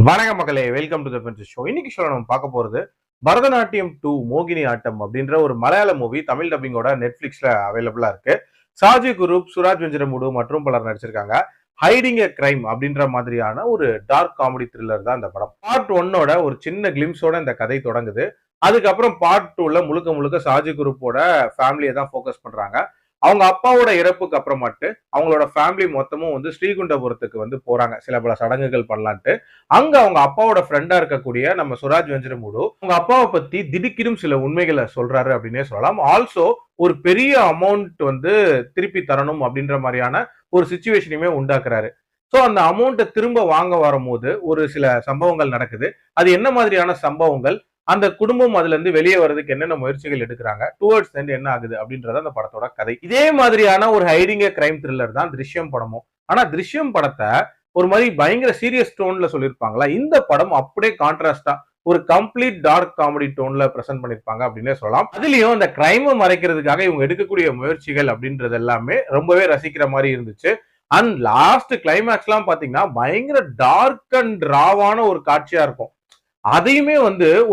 வணக்க மக்களே, welcome to the Benz show. இன்னைக்கு ஷோ நம்ம பார்க்க போறது பரதநாட்டியம் 2 மோகினி ஆட்டம் அப்படின்ற ஒரு மலையாள மூவி தமிழ் டப்பிங்கோட நெட்ஃபிளிக்ஸ்ல அவைலபிளா இருக்கு. சாஜி குரூப், சுராஜ் வெஞ்சரமுடு மற்றும் பலர் நடிச்சிருக்காங்க. ஹைடிங் எ கிரைம் அப்படின்ற மாதிரியான ஒரு டார்க் காமெடி த்ரில்லர் தான் இந்த படம். பார்ட் 1ஓட ஒரு சின்ன கிளிம்ஸோட இந்த கதை தொடங்குது. அதுக்கப்புறம் பார்ட் 2ல முழுக்க முழுக்க சாஜி குரூப்போட ஃபேமிலியை தான் ஃபோக்கஸ் பண்றாங்க. அவங்க அப்பாவோட இறப்புக்கு அப்புறமாட்டு அவங்களோட ஃபேமிலி மொத்தமும் ஸ்ரீகுண்டபுரத்துக்கு போறாங்க சில பல சடங்குகள் பண்ணலான்ட்டு. அங்க அவங்க அப்பாவோட ஃப்ரெண்டா இருக்கக்கூடிய நம்ம சுராஜ் வெஞ்சரமுடு அவங்க அப்பாவை பத்தி திடுக்கிடும் சில உண்மைகளை சொல்றாரு அப்படின்னே சொல்லலாம். ஆல்சோ ஒரு பெரிய அமௌண்ட் திருப்பி தரணும் அப்படின்ற மாதிரியான ஒரு சிச்சுவேஷனையுமே உண்டாக்குறாரு. சோ அந்த அமௌண்ட்டை திரும்ப வாங்க வரும்போது ஒரு சில சம்பவங்கள் நடக்குது. அது என்ன மாதிரியான சம்பவங்கள், அந்த குடும்பம் அதுல இருந்து வெளியே வர்றதுக்கு என்னென்ன முயற்சிகள் எடுக்கிறாங்க, டுவர்ட்ஸ் என்ன ஆகுது அப்படின்றத அந்த படத்தோட கதை. இதே மாதிரியான ஒரு ஹைடிங் கிரைம் த்ரில்லர் தான் திருஷ்யம் படமும். ஆனா திருஷ்யம் படத்தை ஒரு மாதிரி பயங்கர சீரியஸ் டோன்ல சொல்லியிருப்பாங்களா, இந்த படம் அப்படியே கான்ட்ராஸ்டா ஒரு கம்ப்ளீட் டார்க் காமெடி டோன்ல பிரசன்ட் பண்ணிருப்பாங்க அப்படின்னே சொல்லலாம். அதுலயும் அந்த கிரைமை மறைக்கிறதுக்காக இவங்க எடுக்கக்கூடிய முயற்சிகள் அப்படின்றது எல்லாமே ரொம்பவே ரசிக்கிற மாதிரி இருந்துச்சு. அண்ட் லாஸ்ட் கிளைமேக்ஸ் எல்லாம் பாத்தீங்கன்னா பயங்கர டார்க் அண்ட் ராவான ஒரு காட்சியா இருக்கும். அதையுமே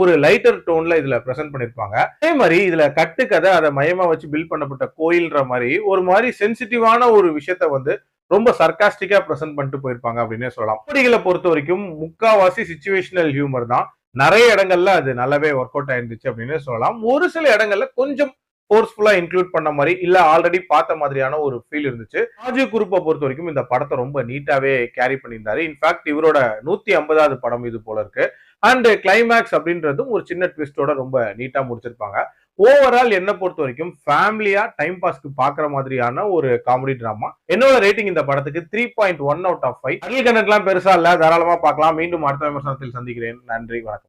ஒரு லைட்டர் டோன்ல இதுல பிரசன்ட் பண்ணிருப்பாங்க. அதே மாதிரி இதுல கட்டுக்கதை அதை மையமா வச்சு பில்ட் பண்ணப்பட்ட கோயில்ன்ற மாதிரி ஒரு மாதிரி சென்சிட்டிவான ஒரு விஷயத்த ரொம்ப சர்காஸ்டிக்கா பிரசன்ட் பண்ணிட்டு போயிருப்பாங்க அப்படின்னே சொல்லலாம். அப்படிகளை பொறுத்த வரைக்கும் முக்காவாசி சிச்சுவேஷனல் ஹியூமர் தான். நிறைய இடங்கள்ல அது நல்லாவே ஒர்க் அவுட் ஆயிருந்துச்சு அப்படின்னு சொல்லலாம். ஒரு சில இடங்கள்ல கொஞ்சம் ஃபோர்ஸ்ஃபுல்லா இன்க்ளூட் பண்ண மாதிரி இல்ல ஆல்ரெடி பார்த்த மாதிரியான ஒரு ஃபீல் இருந்துச்சு. ராஜு குரூப்பை பொறுத்த வரைக்கும் இந்த படத்தை ரொம்ப நீட்டாவே கேரி பண்ணியிருந்தாரு. இன்ஃபேக்ட் இவரோட 150வது படம் இது போல இருக்கு. அண்ட் கிளைமேக்ஸ் அப்படின்றதும் ஒரு சின்ன ட்விஸ்டோட ரொம்ப நீட்டா முடிச்சிருப்பாங்க. ஓவரால் என்ன பொறுத்த வரைக்கும் ஃபேமிலியா டைம் பாஸ்க்கு பாக்குற மாதிரியான ஒரு காமெடி டிராமா. என்னோட ரேட்டிங் இந்த படத்துக்கு 3.1 out of 5. அகில் கண்டென்ட்லாம் பெருசா இல்ல, தாராளமா பார்க்கலாம். மீண்டும் அடுத்த விமர்சனத்தில் சந்திக்கிறேன். நன்றி, வணக்கம்.